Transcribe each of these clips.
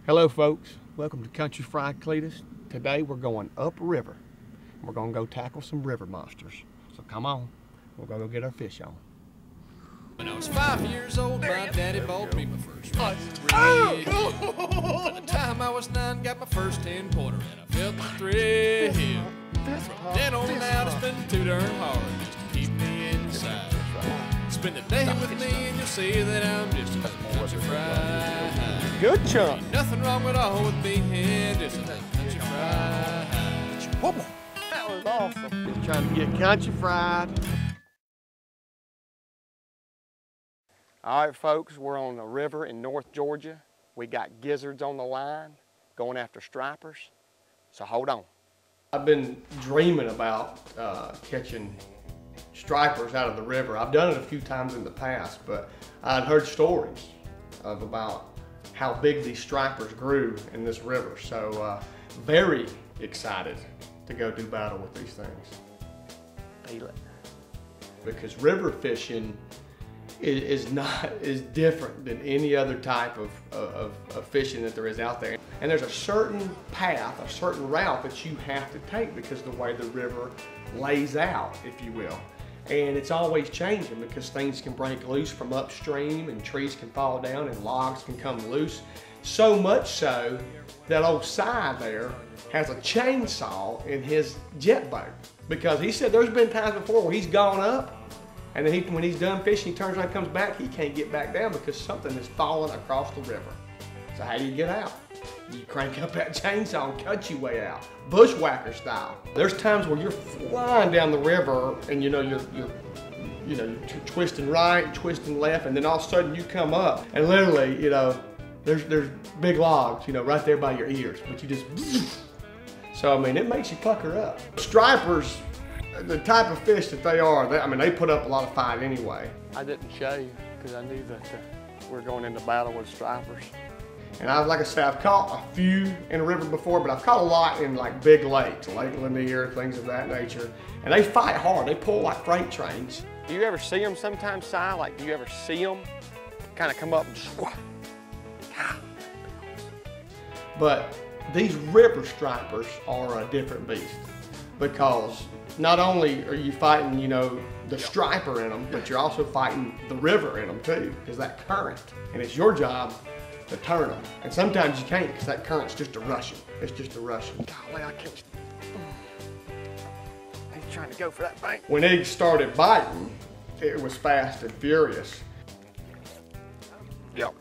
Hello folks, welcome to Country Fried Cletus. Today we're going upriver. We're gonna go tackle some river monsters. So come on, we're gonna go get our fish on. When I was 5 years old, my daddy bought me my first rig. By the time I was 9, got my first 10-quarter, and I felt the thrill. From then on out, it's been too darn hard just to keep me inside. Spend the day with me, and you'll see that I'm just a country fried. Good chunk. Ain't nothing wrong at all with being just a country fried. That was awesome. Just trying to get country fried. All right, folks, we're on a river in North Georgia. We got gizzards on the line, going after stripers. So hold on. I've been dreaming about catching stripers out of the river. I've done it a few times in the past, but I'd heard stories about how big these stripers grew in this river. So very excited to go do battle with these things. Feel it. Because river fishing is different than any other type of fishing that there is out there. And there's a certain path, a certain route that you have to take because of the way the river lays out, if you will. And it's always changing because things can break loose from upstream and trees can fall down and logs can come loose. So much so that old Si there has a chainsaw in his jet boat because he said there's been times before where he's gone up and then when he's done fishing, he turns around and comes back, he can't get back down because something has fallen across the river. So how do you get out? You crank up that chainsaw and cut your way out, bushwhacker style. There's times where you're flying down the river and you're twisting right, twisting left, and then all of a sudden you come up and literally, there's big logs, right there by your ears, but you just, so I mean, it makes you pucker up. Stripers, the type of fish that they are, they put up a lot of fight anyway. I didn't show you because I knew that we're going into battle with stripers. And like I said, I've caught a few in the river before, but I've caught a lot in like big lakes, Lake Lanier, things of that nature. And they fight hard, they pull like freight trains. Do you ever see them sometimes, Si? Like, do you ever see them kind of come up and squat? But these river stripers are a different beast because not only are you fighting, the striper in them, but you're also fighting the river in them too, because that current. And it's your job to turn them. And sometimes you can't because that current's just a rushing. It's just a rushing. Golly, I can't. He's trying to go for that bank. When he started biting, it was fast and furious. Yep.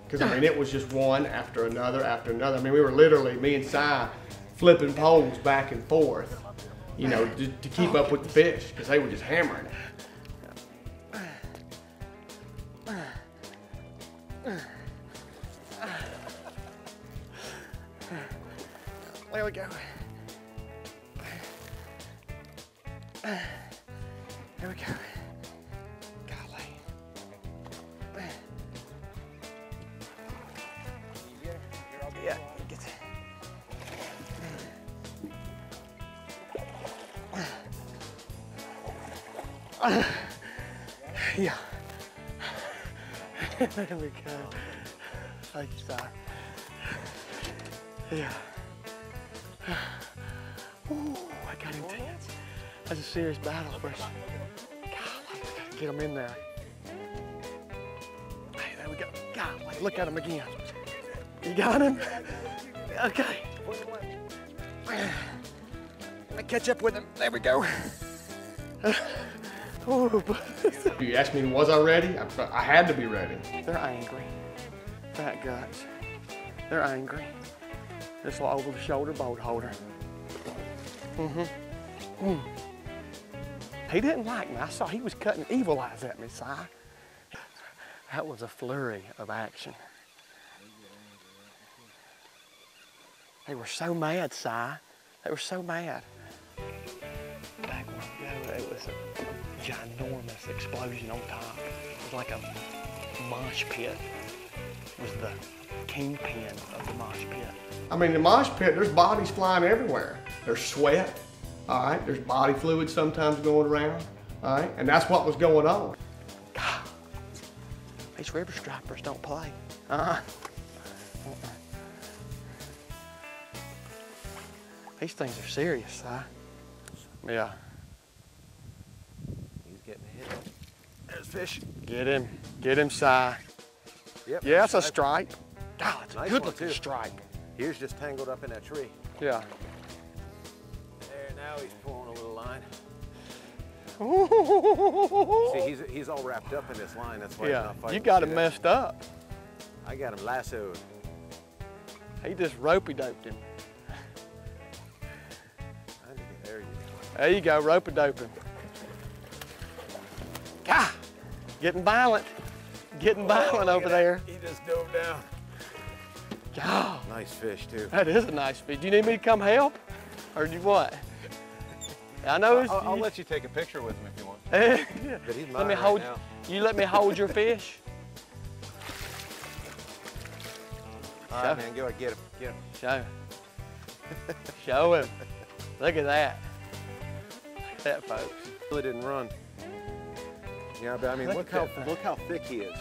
Because it was just one after another after another. We were literally, me and Si, flipping poles back and forth, to keep up with the fish because they were just hammering it. There we go. There we go. Golly. Yeah, get it. Yeah. There we go. Thank you, Si. Yeah. Ooh, I got intense. That's a serious battle for us. Golly, I gotta get him in there. Hey, there we go. Golly, look at him again. You got him? Okay. Let me catch up with him. There we go. You asked me, was I ready? I had to be ready. They're angry. Fat guts. They're angry. This little over-the-shoulder boat holder. He didn't like me. I saw he was cutting evil eyes at me, Si. That was a flurry of action. They were so mad, Si. They were so mad. Back one go, it was a ginormous explosion on top. It was like a mosh pit. It was the kingpin of the mosh pit. The mosh pit, there's bodies flying everywhere. There's sweat, all right? There's body fluid sometimes going around, all right? And that's what was going on. God, these river stripers don't play. These things are serious, Si. Yeah. He's getting hit. There's fish. Get him, Si. Yep. Yeah, it's a stripe. God, it's a Nice good one, looking too. stripe. He was just tangled up in that tree. Yeah. There, now he's pulling a little line. Ooh. See, he's all wrapped up in this line. That's why he's Yeah, not fighting. you got See him that? messed up. I got him lassoed. He just ropey-doped him. There you go. There you go, rope-a-dope him. God, getting violent. Getting violent over there. He just dove down. God, Nice fish, too. that is a nice fish. Do you need me to come help? Or do you what? I know I'll let you take a picture with him if you want. Yeah. But he's Let me mine hold, right now. you let me hold your fish? All right, man, go ahead, get him. Get him. Show. Show him. Look at that. Look at that, folks. Really didn't run. Yeah, but I mean, look how thick he is.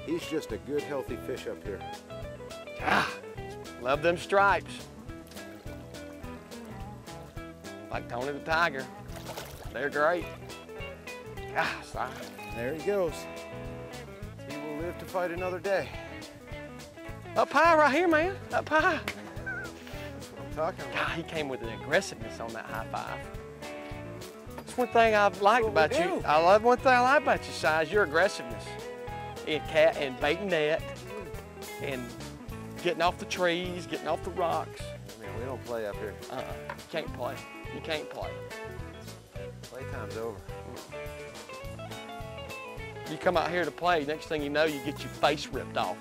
He's just a good, healthy fish up here. Ah, love them stripes. Like Tony the Tiger. They're great. Ah, sorry. There he goes. He will live to fight another day. Up high right here, man. Up high. That's what I'm talking about. God, he came with an aggressiveness on that high five. That's one thing I've liked about you. I love one thing I like about you, Si, is your aggressiveness. And baiting net, and getting off the trees, getting off the rocks. I mean, we don't play up here. You can't play. You can't play. Playtime's over. You come out here to play, next thing you know, you get your face ripped off.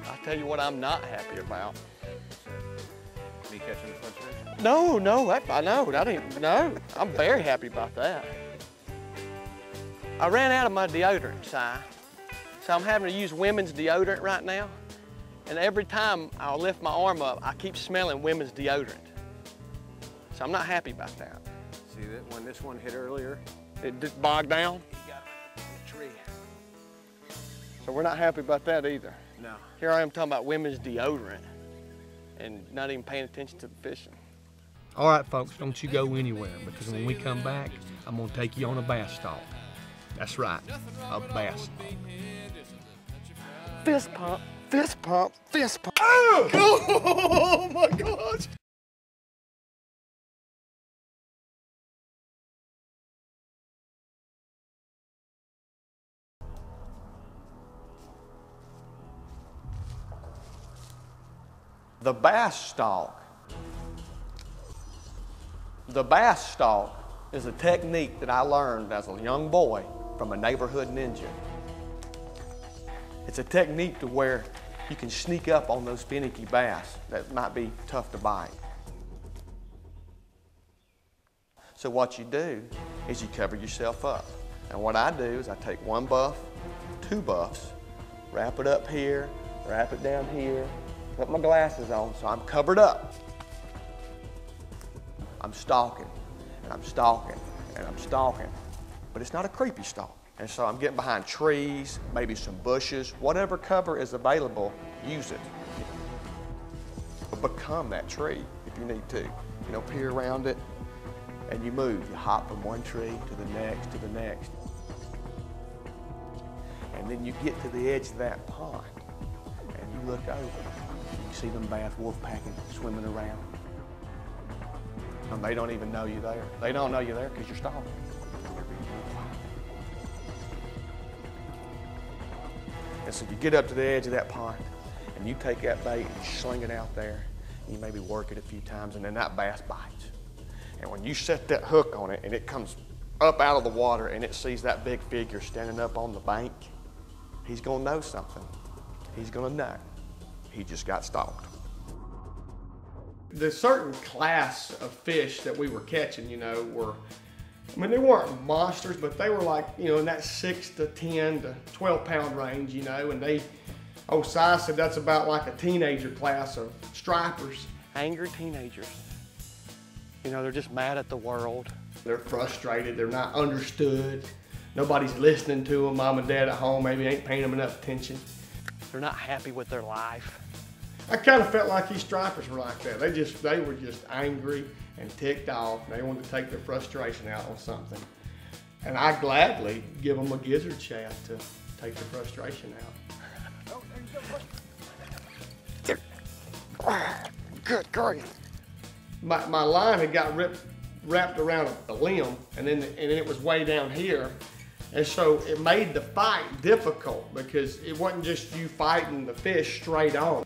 I'll tell you what I'm not happy about. Me catching the first fish? No, I know. I didn't. No, I'm very happy about that. I ran out of my deodorant, Si. So I'm having to use women's deodorant right now. And every time I'll lift my arm up, I keep smelling women's deodorant. So I'm not happy about that. See that when this one hit earlier? It just bogged down. He got him in the tree. So we're not happy about that either. No. Here I am talking about women's deodorant and not even paying attention to the fishing. All right, folks, don't you go anywhere, because when we come back, I'm gonna take you on a bass stalk. That's right, a bass stalk. Fist pump, fist pump, fist pump. Oh my gosh. The bass stalk. The bass stalk is a technique that I learned as a young boy from a neighborhood ninja. It's a technique to where you can sneak up on those finicky bass that might be tough to bite. So what you do is you cover yourself up. And what I do is I take one buff, two buffs, wrap it up here, wrap it down here, put my glasses on so I'm covered up. I'm stalking, and I'm stalking, and I'm stalking. But it's not a creepy stalk. And so I'm getting behind trees, maybe some bushes, whatever cover is available, use it. Become that tree if you need to. You know, peer around it, and you move. You hop from one tree to the next, to the next. And then you get to the edge of that pond, and you look over. You see them bass wolf packing, swimming around. And they don't even know you're there. They don't know you're there because you're stalking. And so you get up to the edge of that pond, and you take that bait and you sling it out there. You maybe work it a few times, and then that bass bites. And when you set that hook on it, and it comes up out of the water, and it sees that big figure standing up on the bank, he's gonna know something. He's gonna know. He just got stalked. The certain class of fish that we were catching, you know, were, I mean, they weren't monsters, but they were like, you know, in that 6 to 10 to 12 pound range, you know, and they, Si said that's about like a teenager class of stripers. Angry teenagers. You know, they're just mad at the world. They're frustrated, they're not understood. Nobody's listening to them. Mom and dad at home maybe ain't paying them enough attention. They're not happy with their life. I kind of felt like these stripers were like that. They were just angry and ticked off. They wanted to take their frustration out on something. And I gladly give them a gizzard shaft to take the frustration out. Good grief. My line had got wrapped around a limb, and then it was way down here. And so it made the fight difficult because it wasn't just you fighting the fish straight on.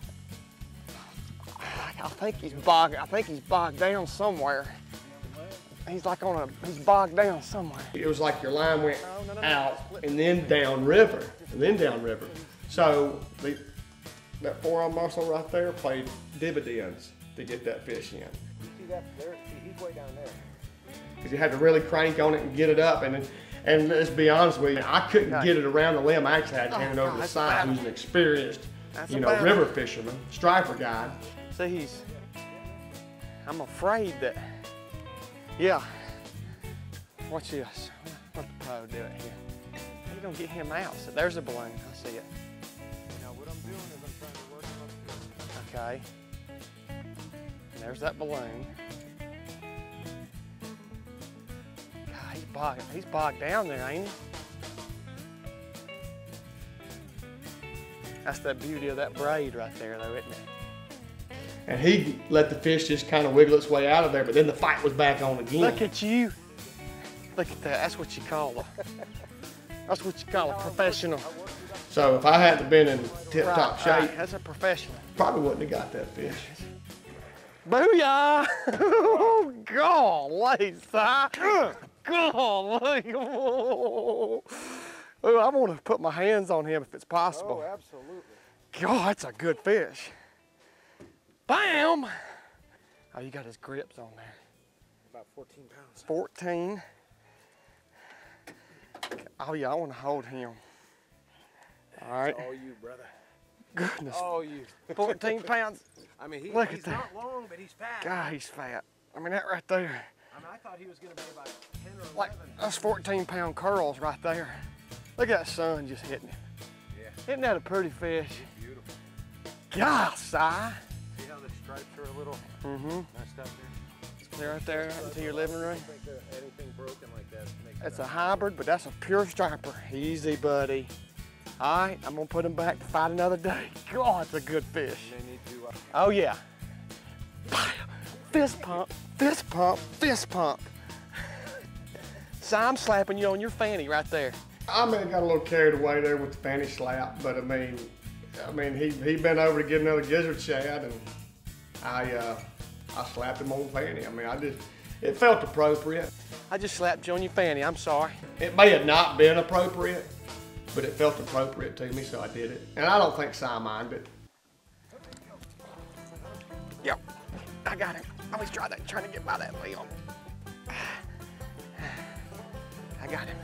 I think he's bogged down somewhere. He's like he's bogged down somewhere. It was like your line went out and then down river, So that forearm muscle right there played dividends to get that fish in. See that there? He's way down there. Because you had to really crank on it and get it up. And let's be honest with you, I couldn't get it around the limb. I actually had to hand it over to the side, who's an experienced, river fisherman, striper guy. See, I'm afraid that, yeah. Watch this. Let the pro do it here. You're gonna get him out. So there's a balloon. I see it. Now what I'm doing is I'm trying to work him up here. Okay. And there's that balloon. God, he's bogged down there, ain't he? That's the beauty of that braid right there, though, isn't it? And he let the fish just kind of wiggle its way out of there, but then the fight was back on again. Look at you. Look at that. That's what you call a professional. So if I hadn't been in tip-top shape, that's a professional. Probably wouldn't have got that fish. Booyah! Golly, Si. Golly. Oh, I want to put my hands on him if it's possible. Oh, absolutely. God, that's a good fish. Bam! Oh, you got his grips on there. About 14 pounds. 14. Oh yeah, I want to hold him. All right. It's all you, brother. Goodness. All you. 14 pounds. I mean, he's not long, but he's fat. God, he's fat. I mean, that right there. I mean, I thought he was going to be about 10 or 11. Like, that's 14-pound curls right there. Look at that sun just hitting him. Yeah. Isn't that a pretty fish? It's beautiful. God, Si. See how the stripes are a little messed up there? They're right there into your living room. I don't think there's anything broken like that. That's a hybrid, but that's a pure striper. Easy, buddy. All right, I'm gonna put him back to fight another day. God, it's a good fish. They need to, Oh yeah. Fist pump, fist pump, fist pump. So I'm slapping you on your fanny right there. I may have got a little carried away there with the fanny slap, but I mean, he bent over to get another gizzard shad, and I slapped him on the fanny. I mean, it felt appropriate. I just slapped you on your fanny, I'm sorry. It may have not been appropriate, but it felt appropriate to me, so I did it. And I don't think Si minded. Yep, I got him. I was trying to get by that limb. I got him.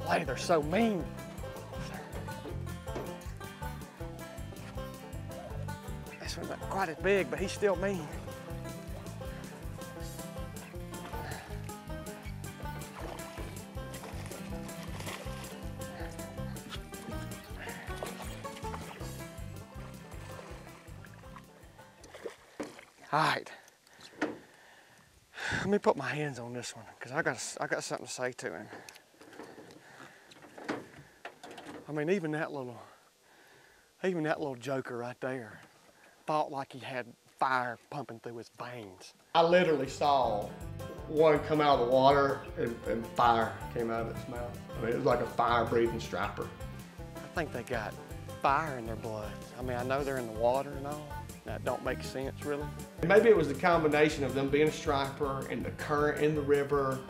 Golly, they're so mean. This one's not quite as big, but he's still mean. All right, let me put my hands on this one because I got something to say to him. I mean, even that little joker right there fought like he had fire pumping through his veins. I literally saw one come out of the water and fire came out of its mouth. I mean, it was like a fire-breathing striper. I think they got fire in their blood. I mean, I know they're in the water and all. That don't make sense, really. Maybe it was the combination of them being a striper and the current in the river,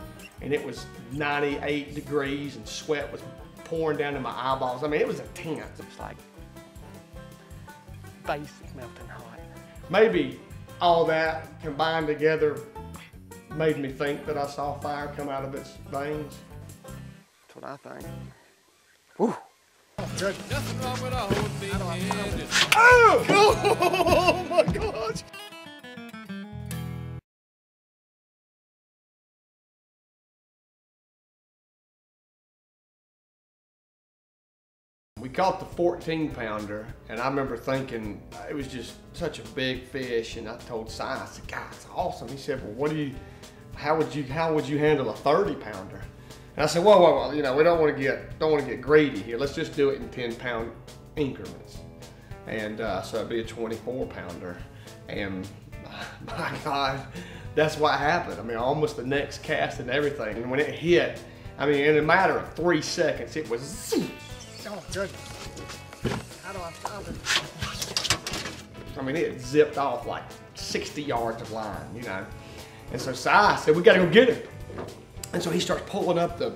and it was 98 degrees and sweat was pouring down in my eyeballs. I mean, it was intense. It's like face melting hot. Maybe all that combined together made me think that I saw fire come out of its veins. That's what I think. Woo. Good. Nothing wrong with a holding. Oh! Oh my gosh! We caught the 14-pounder, and I remember thinking it was just such a big fish. And I told Si, I said, "God, it's awesome." He said, "Well, how would you handle a 30-pounder?" And I said, "Whoa, you know, we don't want to get greedy here. Let's just do it in 10-pound increments." And so it'd be a 24-pounder, and my God, that's what happened. I mean, almost the next cast and everything. And when it hit, I mean, in a matter of 3 seconds, it was zoom. Oh, goodness. How do I stop it? I mean, it zipped off like 60 yards of line, you know. And so Si said, "We gotta go get him." And so he starts pulling up the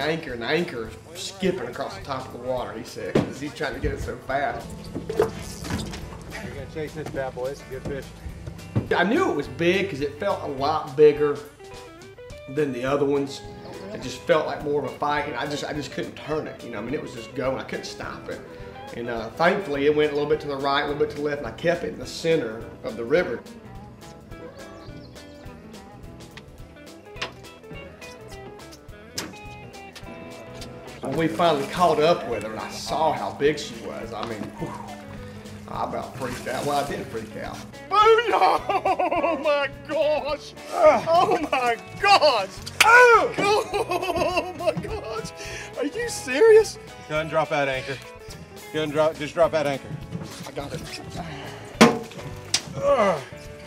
anchor, and the anchor is skipping across the top of the water, he said, because he's trying to get it so fast. You're gonna chase this bad boy. It's a good fish. I knew it was big because it felt a lot bigger than the other ones. It just felt like more of a fight, and I just couldn't turn it. You know, I mean, it was just going. I couldn't stop it. And thankfully, it went a little bit to the right, a little bit to the left, and I kept it in the center of the river. When we finally caught up with her, and I saw how big she was, I mean, whew, I about freaked out. Well, I did freak out. Oh my gosh! Oh my gosh! Oh my gosh! Are you serious? Go ahead and drop that anchor. Go ahead and just drop that anchor. I got it.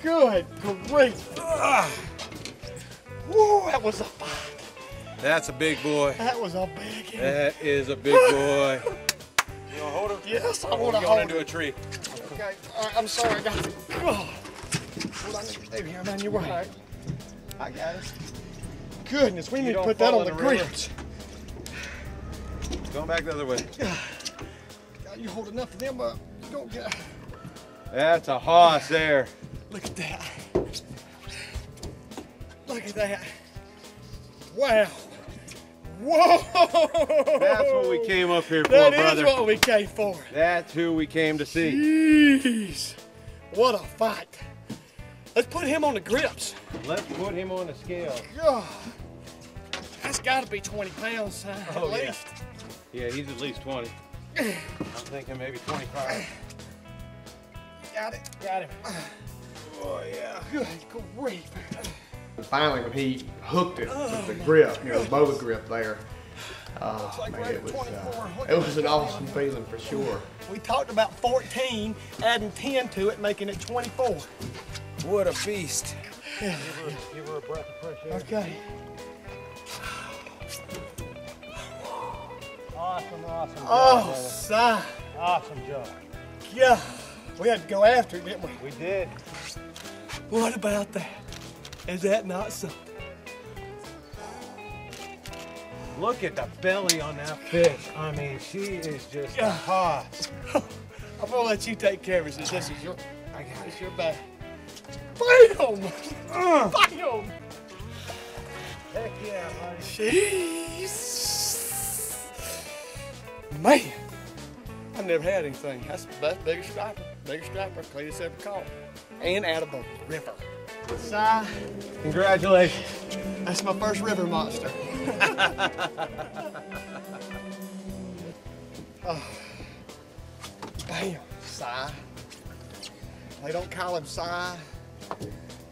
Good grief! Woo, that was a fight. That's a big boy. That was a big one. That is a big boy. You wanna hold him? Yes, I Or want to we're hold going into it. a tree. Okay, I'm sorry, I got it. Oh. What I need to do here, man, you're right. I got it. Goodness, we need to don't put that fall on the in the river. grips. Going back the other way. God, you hold enough of them up. You don't get. That's a hoss there. Look at that. Look at that. Wow. Whoa! That's what we came up here for, That brother. is what we came for. That's who we came to see. Jeez. What a fight. Let's put him on the grips. Let's put him on the scale. God. That's got to be 20 pounds, son, Oh, at yeah. least. Yeah, he's at least 20. I'm thinking maybe 25. Got it. Got him. Oh, yeah. Good grief. And finally, when he hooked it with the grip, you know, the boa grip there, like man, right it at was 24. it was an awesome feeling for sure. We talked about 14, adding 10 to it, making it 24. What a beast. Yeah. Give her a breath of fresh air. Okay. Awesome Oh, job. son. Awesome job. Yeah. We had to go after it, didn't we? We did. What about that? Is that not something? Look at the belly on that fish. I mean, she is just a hoss. I'm gonna let you take care of it since this is your, I got this is your bag. Bam! Bam! Heck yeah, buddy. Jeez. Man, I've never had anything. That's the best, biggest striper Cletus ever caught. And out of the river. Si, Congratulations. that's my first river monster. Oh. Bam, Si. They don't call him Si.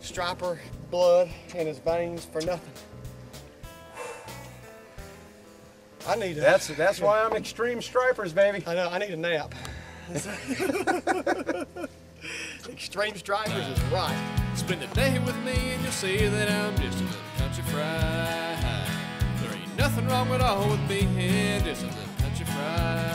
Striper blood in his veins for nothing. I need a... That's why I'm Extreme Stripers, baby. I know, I need a nap. Extreme Stripers is right. Spend a day with me and you'll see that I'm just a little country fried. There ain't nothing wrong at all with being just a little country fried.